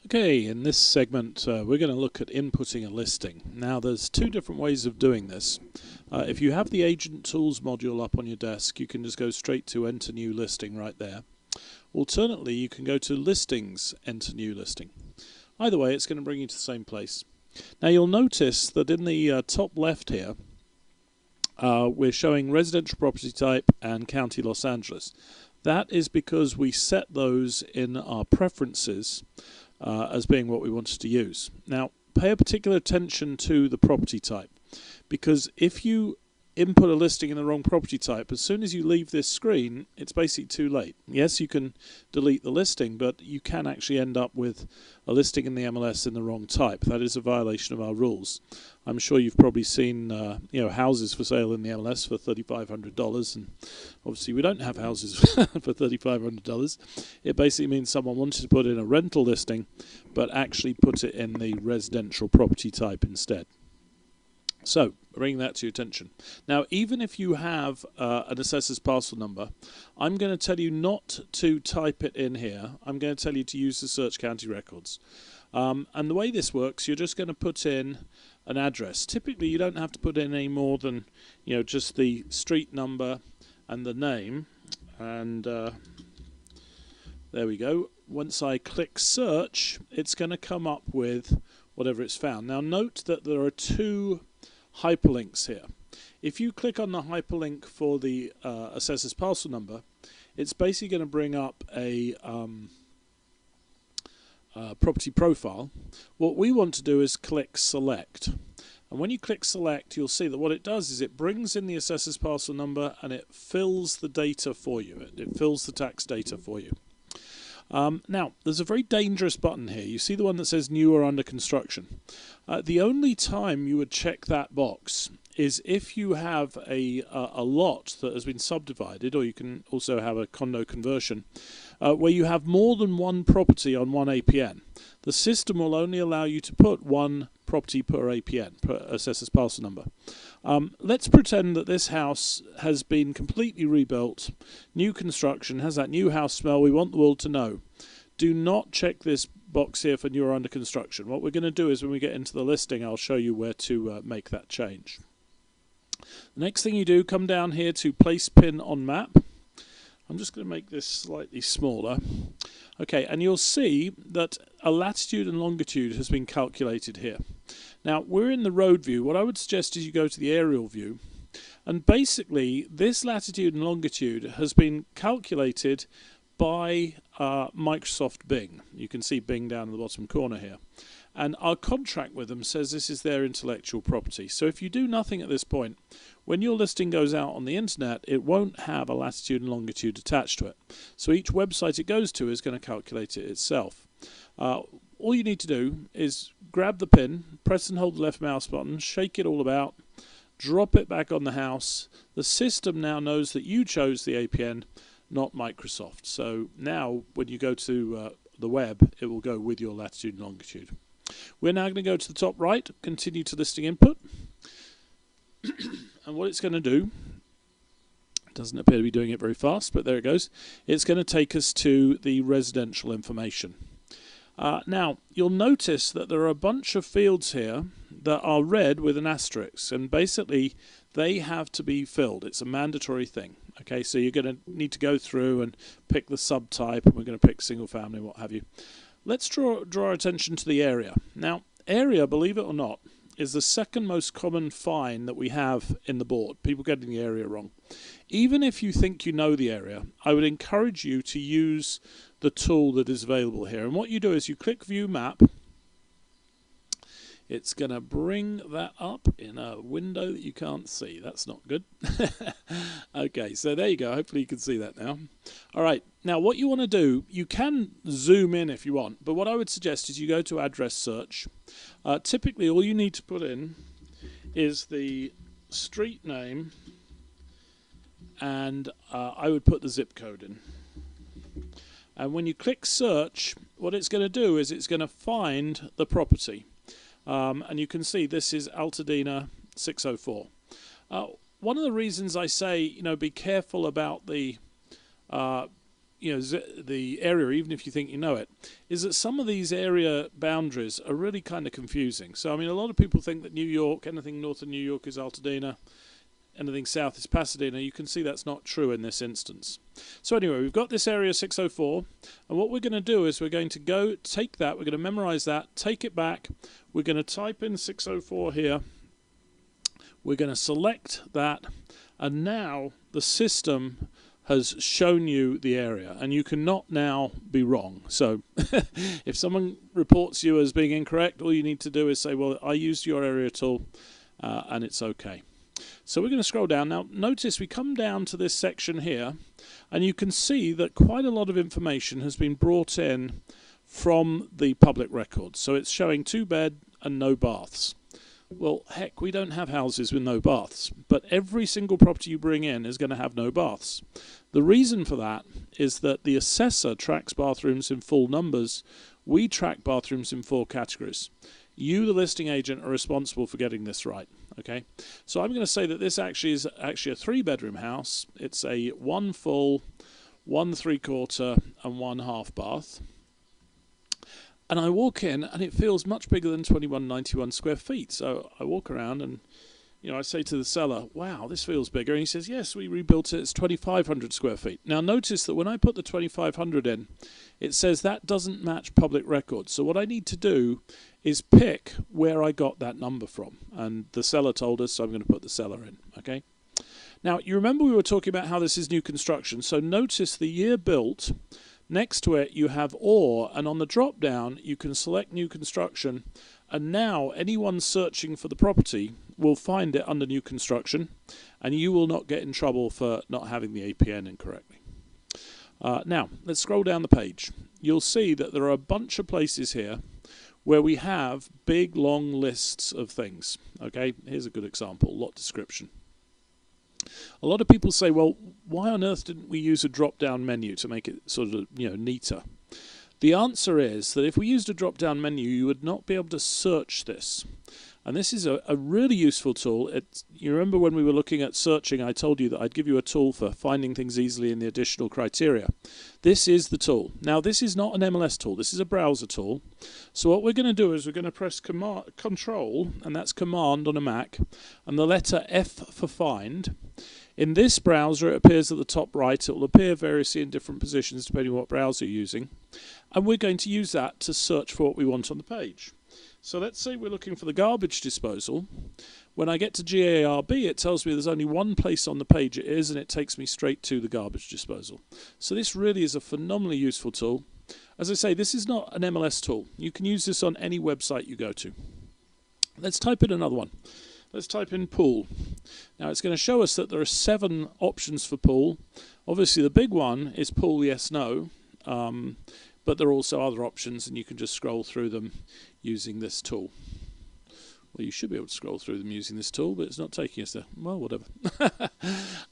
Okay, in this segment we're going to look at inputting a listing. Now there's two different ways of doing this. If you have the Agent Tools module up on your desk, you can just go straight to Enter New Listing right there. Alternately, you can go to Listings, Enter New Listing. Either way, it's going to bring you to the same place. Now you'll notice that in the top left here, we're showing residential property type and county Los Angeles. That is because we set those in our preferences as being what we wanted to use. Now, pay a particular attention to the property type, because if you input a listing in the wrong property type, as soon as you leave this screen, it's basically too late. Yes, you can delete the listing, but you can actually end up with a listing in the MLS in the wrong type. That is a violation of our rules. I'm sure you've probably seen houses for sale in the MLS for $3,500, and obviously we don't have houses for $3,500. It basically means someone wanted to put in a rental listing, but actually put it in the residential property type instead. So, bring that to your attention. Now, even if you have an assessor's parcel number, I'm going to tell you not to type it in here. I'm going to tell you to use the Search County Records. And the way this works, you're just going to put in an address. Typically, you don't have to put in any more than, just the street number and the name. And there we go. Once I click search, it's going to come up with whatever it's found. Now, note that there are two hyperlinks here. If you click on the hyperlink for the assessor's parcel number, it's basically going to bring up a property profile. What we want to do is click select, and when you click select, you'll see that what it does is it brings in the assessor's parcel number and it fills the data for you. It fills the tax data for you. Now, there's a very dangerous button here. You see the one that says new or under construction. The only time you would check that box is if you have a lot that has been subdivided, or you can also have a condo conversion, where you have more than one property on one APN. The system will only allow you to put one property per APN, per assessor's parcel number. Let's pretend that this house has been completely rebuilt, new construction, has that new house smell. We want the world to know. Do not check this box here for new or under construction. What we're going to do is when we get into the listing, I'll show you where to make that change. The next thing you do, come down here to place pin on map. I'm just going to make this slightly smaller. Okay, and you'll see that a latitude and longitude has been calculated here. Now, we're in the road view. What I would suggest is you go to the aerial view, and basically this latitude and longitude has been calculated by Microsoft Bing. You can see Bing down in the bottom corner here. And our contract with them says this is their intellectual property. So if you do nothing at this point, when your listing goes out on the internet, it won't have a latitude and longitude attached to it. So each website it goes to is going to calculate it itself. All you need to do is grab the pin, press and hold the left mouse button, shake it all about, drop it back on the house. The system now knows that you chose the APN, not Microsoft. So now when you go to the web, it will go with your latitude and longitude. We're now going to go to the top right, continue to listing input. And what it's going to do, it doesn't appear to be doing it very fast, but there it goes. It's going to take us to the residential information. Now, you'll notice that there are a bunch of fields here that are red with an asterisk, and basically they have to be filled. It's a mandatory thing. Okay, so you're going to need to go through and pick the subtype, and we're going to pick single family, what have you. Let's draw our attention to the area. Now, area, believe it or not, is the second most common fine that we have in the board. People getting the area wrong. Even if you think you know the area, I would encourage you to use the tool that is available here. And what you do is you click View Map. It's going to bring that up in a window that you can't see. That's not good. Okay, so there you go. Hopefully you can see that now. All right, now what you want to do, you can zoom in if you want, but what I would suggest is you go to address search. Typically all you need to put in is the street name, and I would put the zip code in. And when you click search, what it's going to do is it's going to find the property. And you can see this is Pasadena 604. One of the reasons I say, be careful about the the area, even if you think you know it, is that some of these area boundaries are really kind of confusing. So, I mean, a lot of people think that New York, anything north of New York is Altadena, anything south is Pasadena. You can see that's not true in this instance. So anyway, we've got this area 604, and what we're going to do is we're going to go take that, we're going to memorize that, take it back, we're going to type in 604 here, we're going to select that, and now the system has shown you the area, and you cannot now be wrong. So if someone reports you as being incorrect, all you need to do is say, well, I used your area tool, and it's okay. So we're going to scroll down. Now notice we come down to this section here, and you can see that quite a lot of information has been brought in from the public records. So it's showing 2-bed and no baths. Well, heck, we don't have houses with no baths, but every single property you bring in is going to have no baths. The reason for that is that the assessor tracks bathrooms in full numbers. We track bathrooms in 4 categories. You, the listing agent, are responsible for getting this right. Okay, so I'm going to say that this actually is a 3-bedroom house. It's a 1 full, 1 3/4, and 1 half bath. And I walk in, and it feels much bigger than 2191 square feet. So I walk around, and I say to the seller, "Wow, this feels bigger." And he says, "Yes, we rebuilt it. It's 2,500 square feet." Now notice that when I put the 2,500 in, it says that doesn't match public records. So what I need to do is pick where I got that number from. And the seller told us, so I'm going to put the seller in. Okay. Now you remember we were talking about how this is new construction. So notice the year built. Next to it you have or, and on the drop down you can select new construction, and now anyone searching for the property will find it under new construction, and you will not get in trouble for not having the APN incorrectly. Now let's scroll down the page. You'll see that there are a bunch of places here where we have big long lists of things. Okay, here's a good example, lot description. A lot of people say, well, why on earth didn't we use a drop-down menu to make it sort of, neater? The answer is that if we used a drop-down menu, you would not be able to search this. And this is a really useful tool. You remember when we were looking at searching, I told you that I'd give you a tool for finding things easily in the additional criteria. This is the tool. Now, this is not an MLS tool. This is a browser tool. So what we're going to do is we're going to press Control, and that's Command on a Mac, and the letter F for Find. In this browser, it appears at the top right. It will appear variously in different positions depending on what browser you're using. And we're going to use that to search for what we want on the page. So let's say we're looking for the garbage disposal. When I get to GARB, it tells me there's only one place on the page it is, and it takes me straight to the garbage disposal. So this really is a phenomenally useful tool. As I say, this is not an MLS tool. You can use this on any website you go to. Let's type in another one. Let's type in pool. Now it's going to show us that there are 7 options for pool. Obviously the big one is pool yes, no. But there are also other options, and you can just scroll through them using this tool. Well, you should be able to scroll through them using this tool, but it's not taking us there. Well, whatever.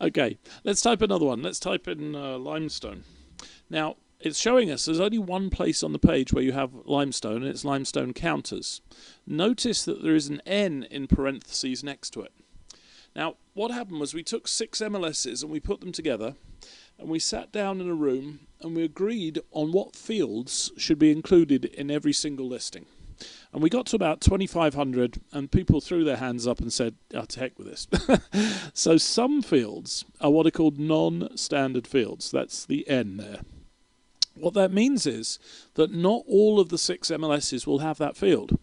Okay, let's type another one. Let's type in limestone. Now, it's showing us there's only one place on the page where you have limestone, and it's limestone counters. Notice that there is an N in parentheses next to it. Now, what happened was we took 6 MLSs and we put them together, and we sat down in a room and we agreed on what fields should be included in every single listing. And we got to about 2,500, and people threw their hands up and said, "Oh, to heck with this." So some fields are what are called non-standard fields. That's the N there. What that means is that not all of the 6 MLSs will have that field.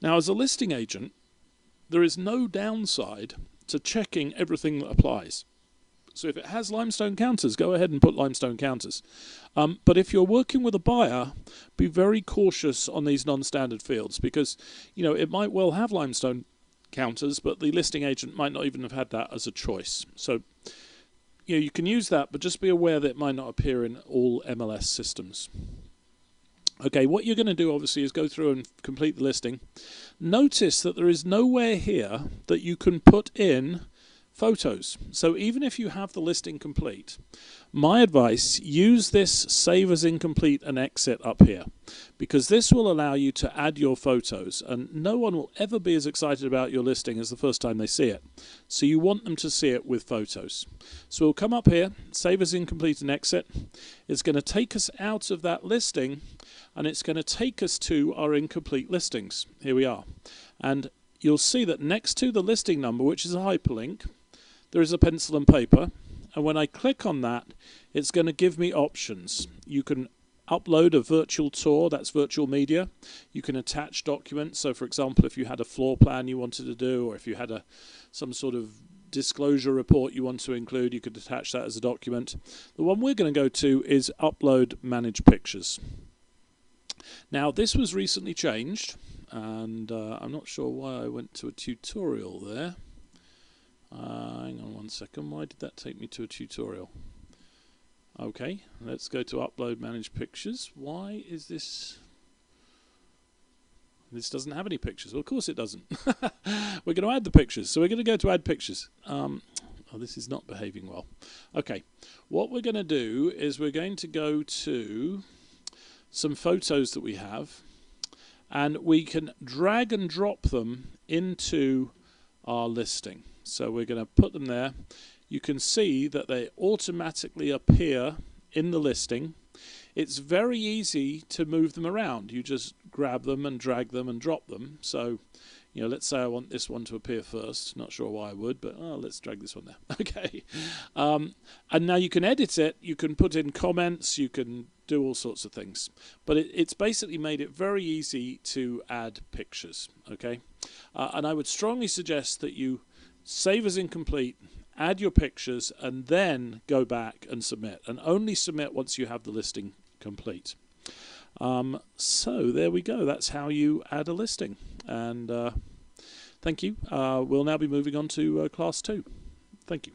Now, as a listing agent, there is no downside to checking everything that applies. So if it has limestone counters, go ahead and put limestone counters. But if you're working with a buyer, be very cautious on these non-standard fields, because it might well have limestone counters, but the listing agent might not even have had that as a choice. So you can use that, but just be aware that it might not appear in all MLS systems. Okay, what you're going to do obviously is go through and complete the listing. Notice that there is nowhere here that you can put in photos. So even if you have the listing complete, my advice, use this save as incomplete and exit up here, because this will allow you to add your photos, and no one will ever be as excited about your listing as the first time they see it. So you want them to see it with photos. So we'll come up here, save as incomplete and exit. It's going to take us out of that listing, and it's going to take us to our incomplete listings. Here we are. And you'll see that next to the listing number, which is a hyperlink, there is a pencil and paper, and when I click on that, it's going to give me options. You can upload a virtual tour, that's virtual media. You can attach documents, so for example, if you had a floor plan you wanted to do, or if you had some sort of disclosure report you want to include, you could attach that as a document. The one we're going to go to is upload manage pictures. Now this was recently changed, and I'm not sure why I went to a tutorial there. Hang on one second, why did that take me to a tutorial? Okay, let's go to upload manage pictures. Why is this? This doesn't have any pictures. Well, of course it doesn't. We're going to add the pictures, so we're going to go to add pictures. Oh, this is not behaving well. Okay, what we're going to do is we're going to go to some photos that we have, and we can drag and drop them into our listing. So we're going to put them there. You can see that they automatically appear in the listing. It's very easy to move them around. You just grab them and drag them and drop them. So, you know, let's say I want this one to appear first. Not sure why I would, but let's drag this one there. Okay. And now you can edit it. You can put in comments. You can do all sorts of things. But it's basically made it very easy to add pictures. Okay. And I would strongly suggest that you save as incomplete, add your pictures, and then go back and submit. And only submit once you have the listing complete. So there we go. That's how you add a listing. And thank you. We'll now be moving on to Class 2. Thank you.